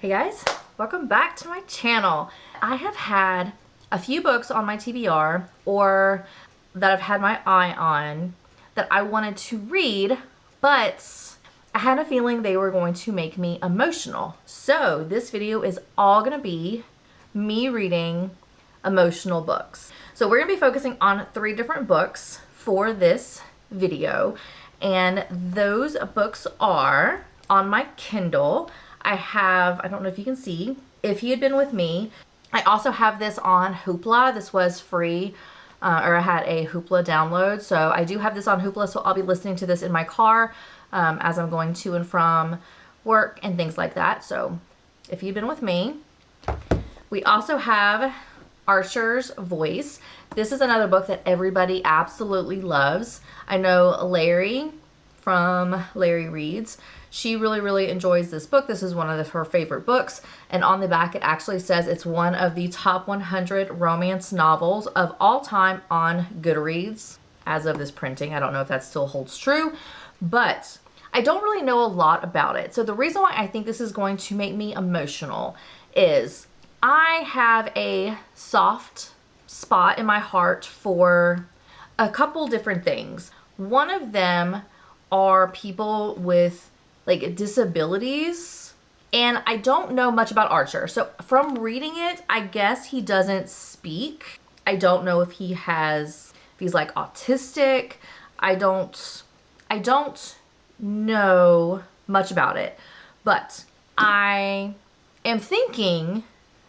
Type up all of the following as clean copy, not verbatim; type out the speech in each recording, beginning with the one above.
Hey guys, welcome back to my channel. I have had a few books on my TBR or that I've had my eye on that I wanted to read, but I had a feeling they were going to make me emotional. So this video is all gonna be me reading emotional books. So we're gonna be focusing on 3 different books for this video, and those books are on my Kindle. I don't know if you can see, If He Had Been With Me. I also have this on Hoopla. This was free, or I had a Hoopla download. So I do have this on Hoopla, so I'll be listening to this in my car as I'm going to and from work and things like that. So If You'd Been With Me. We also have Archer's Voice. This is another book that everybody absolutely loves. I know Larry from Larry Reads. She really enjoys this book. This is one of her favorite books. And on the back, it actually says it's one of the top 100 romance novels of all time on Goodreads. As of this printing, I don't know if that still holds true, but I don't really know a lot about it. So the reason why I think this is going to make me emotional is I have a soft spot in my heart for a couple different things. One of them are people with like disabilities, and I don't know much about Archer. So from reading it, I guess he doesn't speak. I don't know if he's like autistic. I don't know much about it, but I am thinking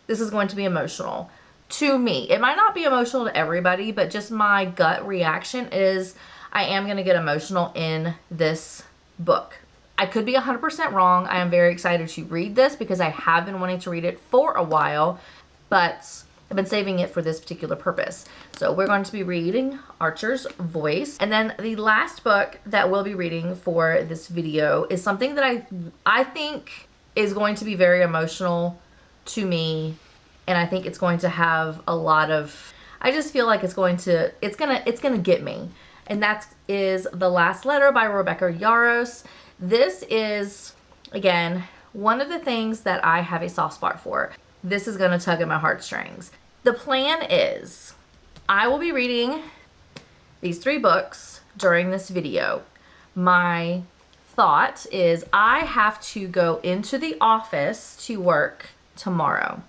this is going to be emotional to me. It might not be emotional to everybody, but just my gut reaction is I am going to get emotional in this book. I could be 100% wrong. I am very excited to read this because I have been wanting to read it for a while, but I've been saving it for this particular purpose. So we're going to be reading Archer's Voice. And then the last book that we'll be reading for this video is something that I think is going to be very emotional to me, and I think it's going to have a lot of, I just feel like it's gonna get me. And that is The Last Letter by Rebecca Yarros. This is, again, one of the things that I have a soft spot for. This is gonna tug at my heartstrings. The plan is I will be reading these 3 books during this video. My thought is I have to go into the office to work tomorrow.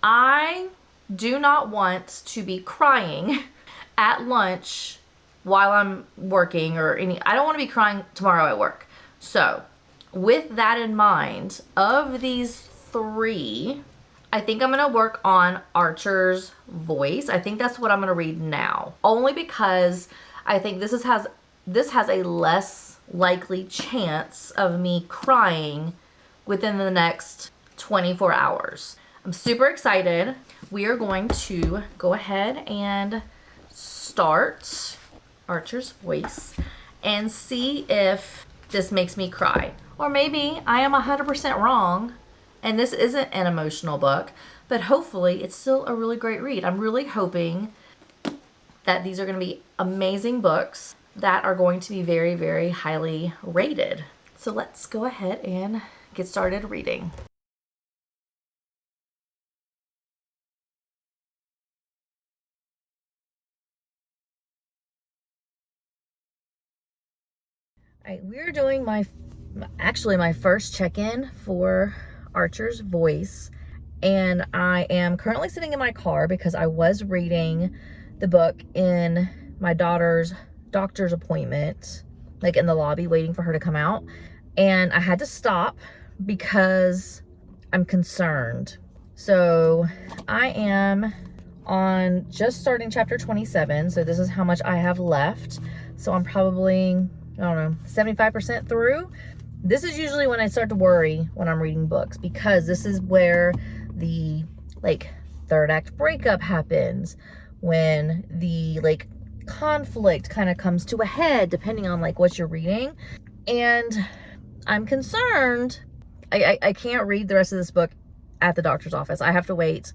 I do not want to be crying at lunch while I'm working I don't want to be crying tomorrow at work. So with that in mind, of these 3, I think I'm going to work on Archer's Voice. I think that's what I'm going to read now. Only because I think this has a less likely chance of me crying within the next 24 hours. I'm super excited. We are going to go ahead and start Archer's Voice and see if this makes me cry. Or maybe I am 100% wrong and this isn't an emotional book, but hopefully it's still a really great read. I'm really hoping that these are going to be amazing books that are going to be very highly rated. So let's go ahead and get started reading. All right, we're doing my first check-in for Archer's Voice, and I am currently sitting in my car because I was reading the book in my daughter's doctor's appointment, like in the lobby waiting for her to come out, and I had to stop because I'm concerned. So I am on just starting chapter 27, so this is how much I have left. So I'm probably, I don't know, 75% through. This is usually when I start to worry when I'm reading books, because this is where the like 3rd act breakup happens, when the like conflict kind of comes to a head depending on like what you're reading. And I'm concerned. I can't read the rest of this book at the doctor's office. I have to wait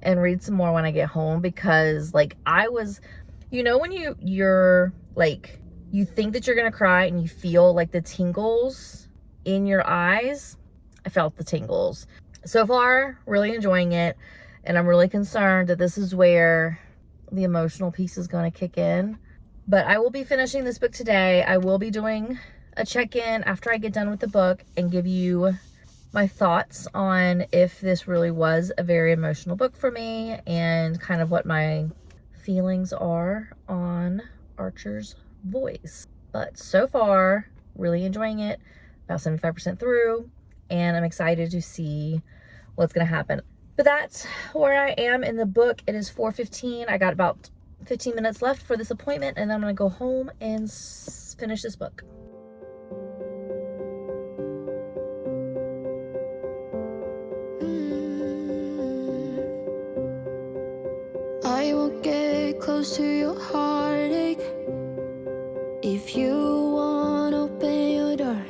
and read some more when I get home, because like I was, you know, when you're like, you think that you're gonna cry and you feel like the tingles in your eyes. I felt the tingles. So far, really enjoying it. And I'm really concerned that this is where the emotional piece is going to kick in. But I will be finishing this book today. I will be doing a check-in after I get done with the book and give you my thoughts on if this really was a very emotional book for me and kind of what my feelings are on Archer's Voice. But so far, really enjoying it, about 75% through, and I'm excited to see what's going to happen. But that's where I am in the book. It is 4:15. I got about 15 minutes left for this appointment, and then I'm going to go home and finish this book. I won't get close to your heartache if you won't open your door.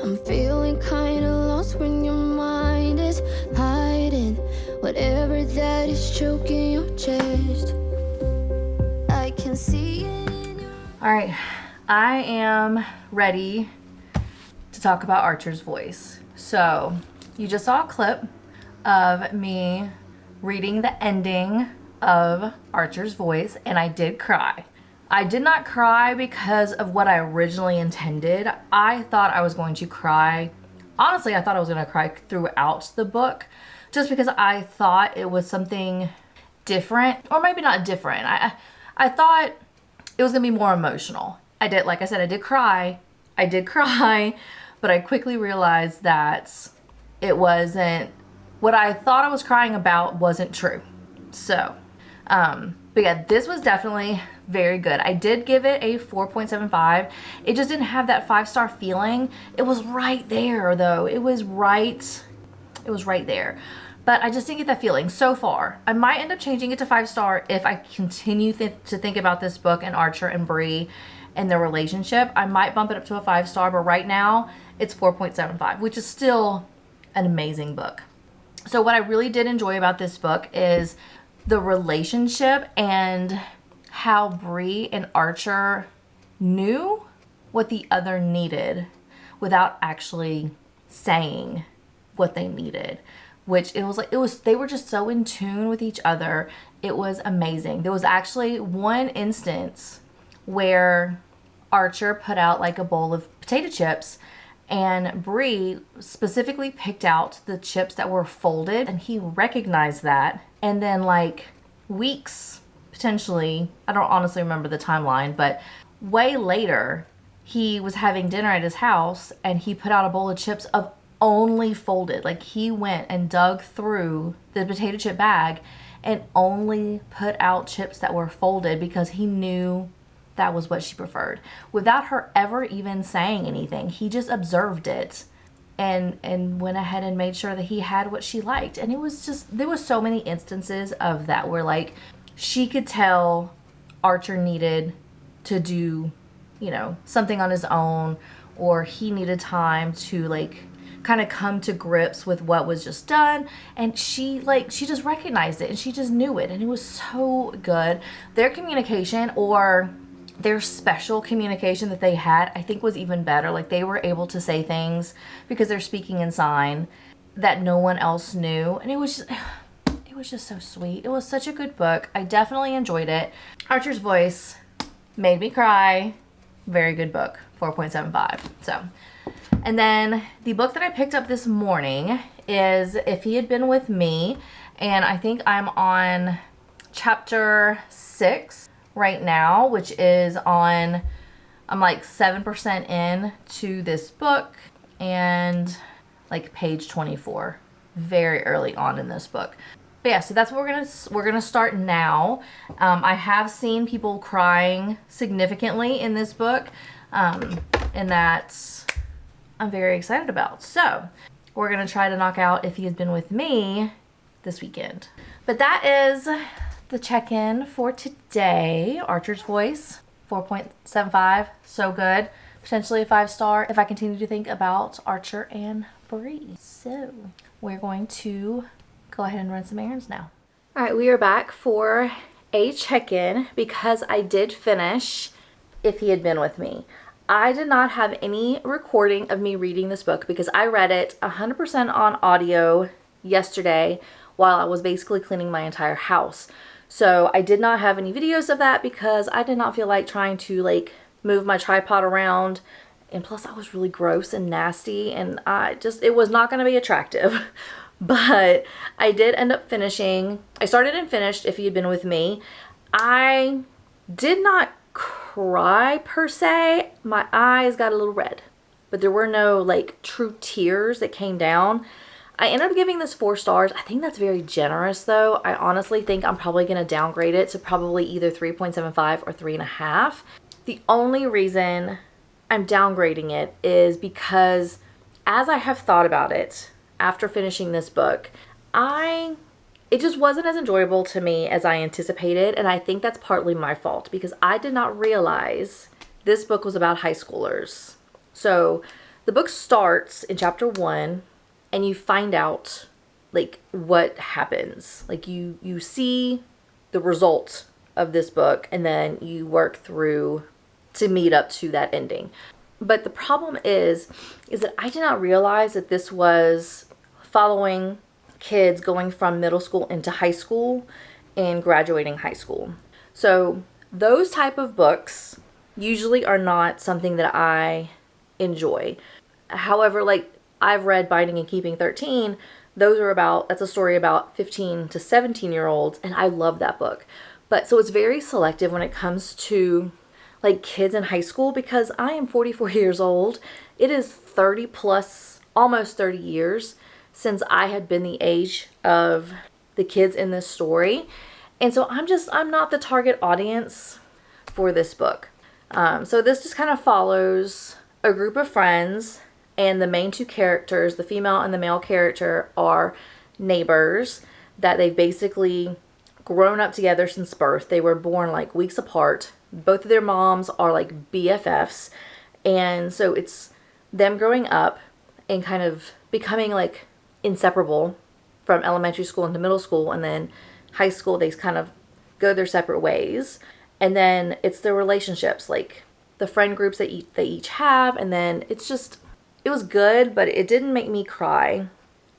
I'm feeling kinda lost when your mind is hiding whatever that is choking your chest. I can see it in your... All right, I am ready to talk about Archer's Voice. So you just saw a clip of me reading the ending of Archer's Voice, and I did cry. I did not cry because of what I originally intended. I thought I was going to cry. Honestly, I thought I was going to cry throughout the book just because I thought it was something different, or maybe not different. I thought it was going to be more emotional. Like I said, I did cry, but I quickly realized that it wasn't, what I thought I was crying about wasn't true. So, but yeah, this was definitely very good. I did give it a 4.75. It just didn't have that 5-star feeling. It was right there though. It was right there. But I just didn't get that feeling so far. I might end up changing it to 5-star if I continue to think about this book and Archer and Bree and their relationship. I might bump it up to a 5-star, but right now it's 4.75, which is still an amazing book. So what I really did enjoy about this book is the relationship and how Bree and Archer knew what the other needed without actually saying what they needed, which they were just so in tune with each other. It was amazing. There was actually one instance where Archer put out like a bowl of potato chips, and Bree specifically picked out the chips that were folded, and he recognized that. And then like weeks, potentially, I don't honestly remember the timeline, but way later, he was having dinner at his house and he put out a bowl of chips of only folded. Like he went and dug through the potato chip bag and only put out chips that were folded because he knew that was what she preferred, without her ever even saying anything. He just observed it and went ahead and made sure that he had what she liked. And it was just, there was so many instances of that where like she could tell Archer needed to do, something on his own, or he needed time to like kind of come to grips with what was just done, and she just recognized it and she just knew it, and it was so good. Their communication, or their special communication that they had, I think was even better. Like they were able to say things because they're speaking in sign that no one else knew, and it was just so sweet. It was such a good book. I definitely enjoyed it. Archer's Voice made me cry. Very good book. 4.75. So, and then the book that I picked up this morning is If He Had Been With Me, and I think I'm on chapter 6 right now, which is I'm like 7% in to this book, and like page 24, very early on in this book. But yeah, so that's what we're gonna start now. I have seen people crying significantly in this book, and that's I'm very excited about. So we're gonna try to knock out If He Had Been With Me this weekend. But that is the check-in for today. Archer's Voice, 4.75, so good. Potentially a 5-star if I continue to think about Archer and Bree. So we're going to go ahead and run some errands now. All right, we are back for a check-in because I did finish If He Had Been With Me. I did not have any recording of me reading this book because I read it 100% on audio yesterday while I was basically cleaning my entire house. So I did not have any videos of that because I did not feel like trying to like move my tripod around. And plus I was really gross and nasty and it was not going to be attractive. But I did end up finishing. I started and finished If You'd Been With Me. I did not cry per se. My eyes got a little red, but there were no like true tears that came down. I ended up giving this 4 stars. I think that's very generous though. I honestly think I'm probably going to downgrade it to probably either 3.75 or 3.5. The only reason I'm downgrading it is because as I have thought about it after finishing this book, it just wasn't as enjoyable to me as I anticipated, and I think that's partly my fault because I did not realize this book was about high schoolers. So the book starts in chapter 1 and you find out like what happens. Like you see the result of this book and then you work through to meet up to that ending. But the problem is that I did not realize that this was following kids going from middle school into high school and graduating high school. So those type of books usually are not something that I enjoy. However, like I've read Binding and Keeping 13, that's a story about 15 to 17-year-olds, and I love that book. But so it's very selective when it comes to like kids in high school because I am 44 years old. It is 30 plus, almost 30 years since I had been the age of the kids in this story. And so I'm not the target audience for this book. So this just kind of follows a group of friends, and the main 2 characters, the female and the male character, are neighbors that they've basically grown up together since birth. They were born like weeks apart. Both of their moms are like BFFs. And so it's them growing up and kind of becoming like inseparable from elementary school into middle school, and then high school they kind of go their separate ways. And then it's their relationships, like the friend groups that they each have, and then it was good, but it didn't make me cry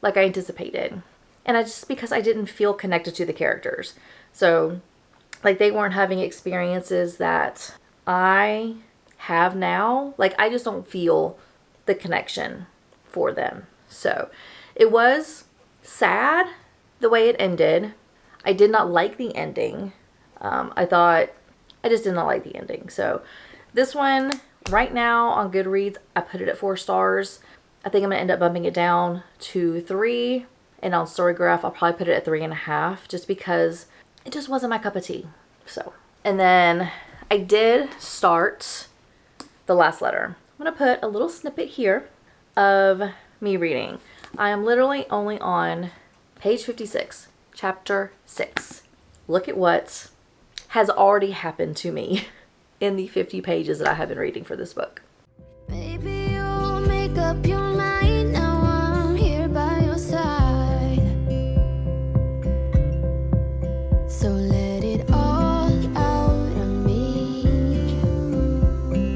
like I anticipated. And because I didn't feel connected to the characters. So like they weren't having experiences that I have now. Like I just don't feel the connection for them. So it was sad the way it ended. I did not like the ending. I just did not like the ending. So this one right now on Goodreads, I put it at 4 stars. I think I'm going to end up bumping it down to 3. And on Storygraph, I'll probably put it at 3.5 just because it just wasn't my cup of tea. So, and then I did start The Last Letter. I'm going to put a little snippet here of me reading. I am literally only on page 56, chapter 6. Look at what has already happened to me in the 50 pages that I have been reading for this book. Maybe you'll make up your mind. Now I'm here by your side. So let it all out of me.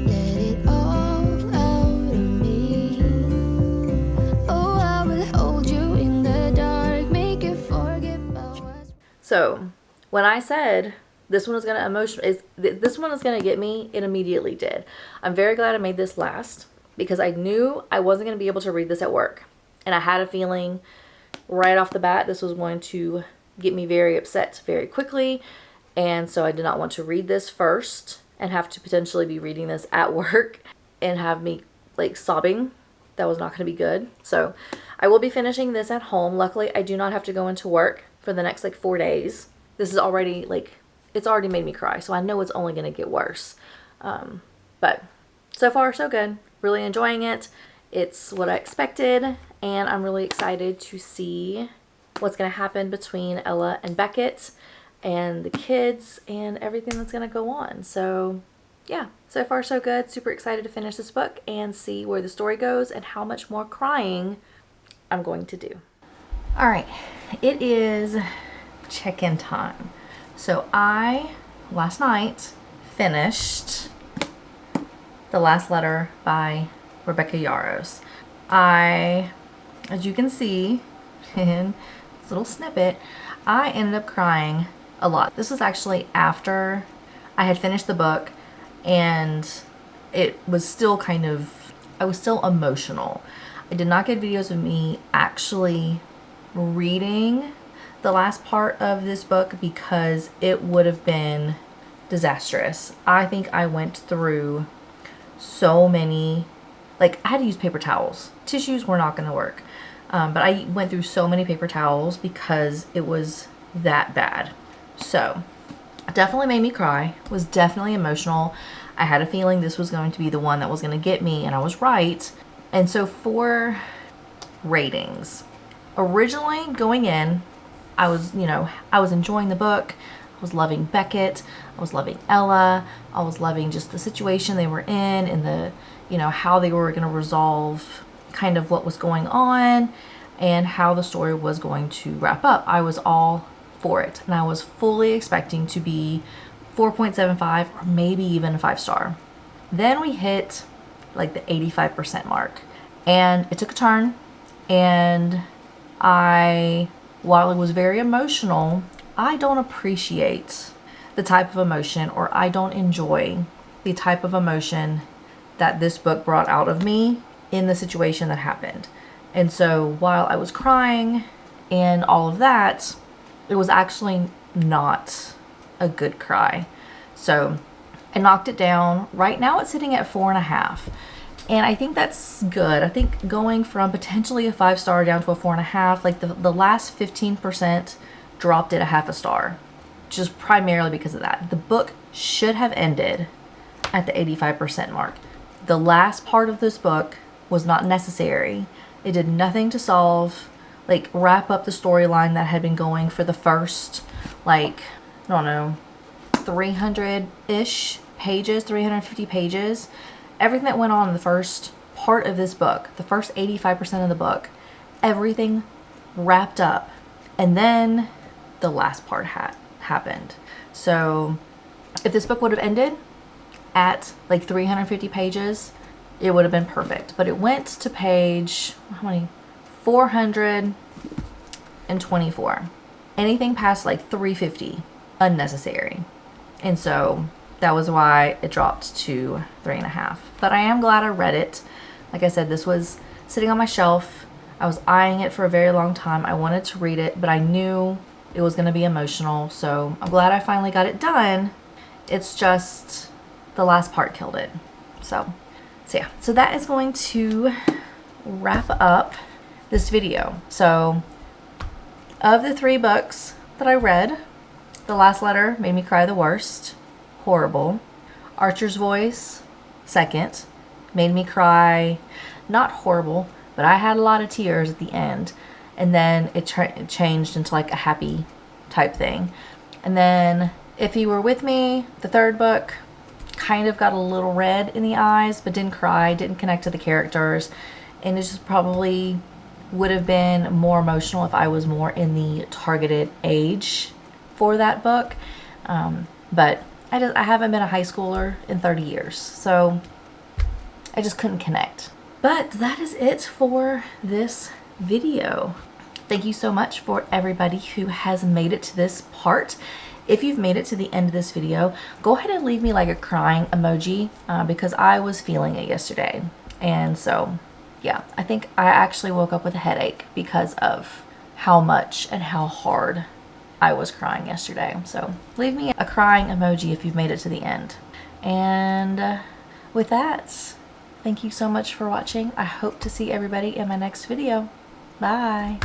Let it all out of me. Oh, I will hold you in the dark, make you forget about what's... So when I said this one was going to this one was going to get me, it immediately did. I'm very glad I made this last because I knew I wasn't going to be able to read this at work. And I had a feeling right off the bat this was going to get me very upset very quickly. And so I did not want to read this first and have to potentially be reading this at work and have me like sobbing. That was not going to be good. So I will be finishing this at home. Luckily, I do not have to go into work for the next like 4 days. This is already like, it's already made me cry, so I know it's only going to get worse. But so far, so good. Really enjoying it. It's what I expected, and I'm really excited to see what's going to happen between Ella and Beckett and the kids and everything that's going to go on. So yeah, so far so good. Super excited to finish this book and see where the story goes and how much more crying I'm going to do. All right, it is check-in time. So I, last night, finished The Last Letter by Rebecca Yarros. As you can see in this little snippet, I ended up crying a lot. This was actually after I had finished the book, and it was still I was still emotional. I did not get videos of me actually reading the last part of this book because it would have been disastrous. I think I went through so many, like I had to use paper towels. Tissues were not going to work. But I went through so many paper towels because it was that bad. So it definitely made me cry, was definitely emotional. I had a feeling this was going to be the one that was going to get me, and I was right. And so for ratings, originally going in, I was enjoying the book. I was loving Beckett. I was loving Ella. I was loving just the situation they were in and the, how they were going to resolve kind of what was going on and how the story was going to wrap up. I was all for it, and I was fully expecting to be 4.75 or maybe even a 5-star. Then we hit like the 85% mark, and it took a turn, and while it was very emotional, I don't appreciate the type of emotion, or I don't enjoy the type of emotion that this book brought out of me in the situation that happened. And so while I was crying and all of that, it was actually not a good cry. So I knocked it down. Right now it's sitting at 4.5. And I think that's good. I think going from potentially a 5-star down to a 4.5, like the last 15% dropped it a 0.5 star, just primarily because of that. The book should have ended at the 85% mark. The last part of this book was not necessary. It did nothing to wrap up the storyline that had been going for the first, 300-ish pages, 350 pages. Everything that went on in the first part of this book, the first 85% of the book, everything wrapped up. And then the last part happened. So if this book would have ended at 350 pages, it would have been perfect. But it went to page, 424. Anything past 350, unnecessary. And so that was why it dropped to 3.5. But I am glad I read it. Like I said, this was sitting on my shelf. I was eyeing it for a very long time. I wanted to read it, but I knew it was going to be emotional. So I'm glad I finally got it done. It's just the last part killed it. So yeah. So that is going to wrap up this video. So of the 3 books that I read, The Last Letter made me cry the worst. Horrible. Archer's Voice, second, made me cry, not horrible, but I had a lot of tears at the end. And then it changed into a happy type thing. And then If You Were With Me, the 3rd book, kind of got a little red in the eyes, but didn't cry, didn't connect to the characters. And it just probably would have been more emotional if I was more in the targeted age for that book. But I haven't been a high schooler in 30 years, so I just couldn't connect. But that is it for this video. Thank you so much for everybody who has made it to this part. If you've made it to the end of this video, go ahead and leave me a crying emoji because I was feeling it yesterday. And so, yeah, I think I actually woke up with a headache because of how much and how hard I was crying yesterday. So leave me a crying emoji if you've made it to the end. And with that, thank you so much for watching. I hope to see everybody in my next video. Bye.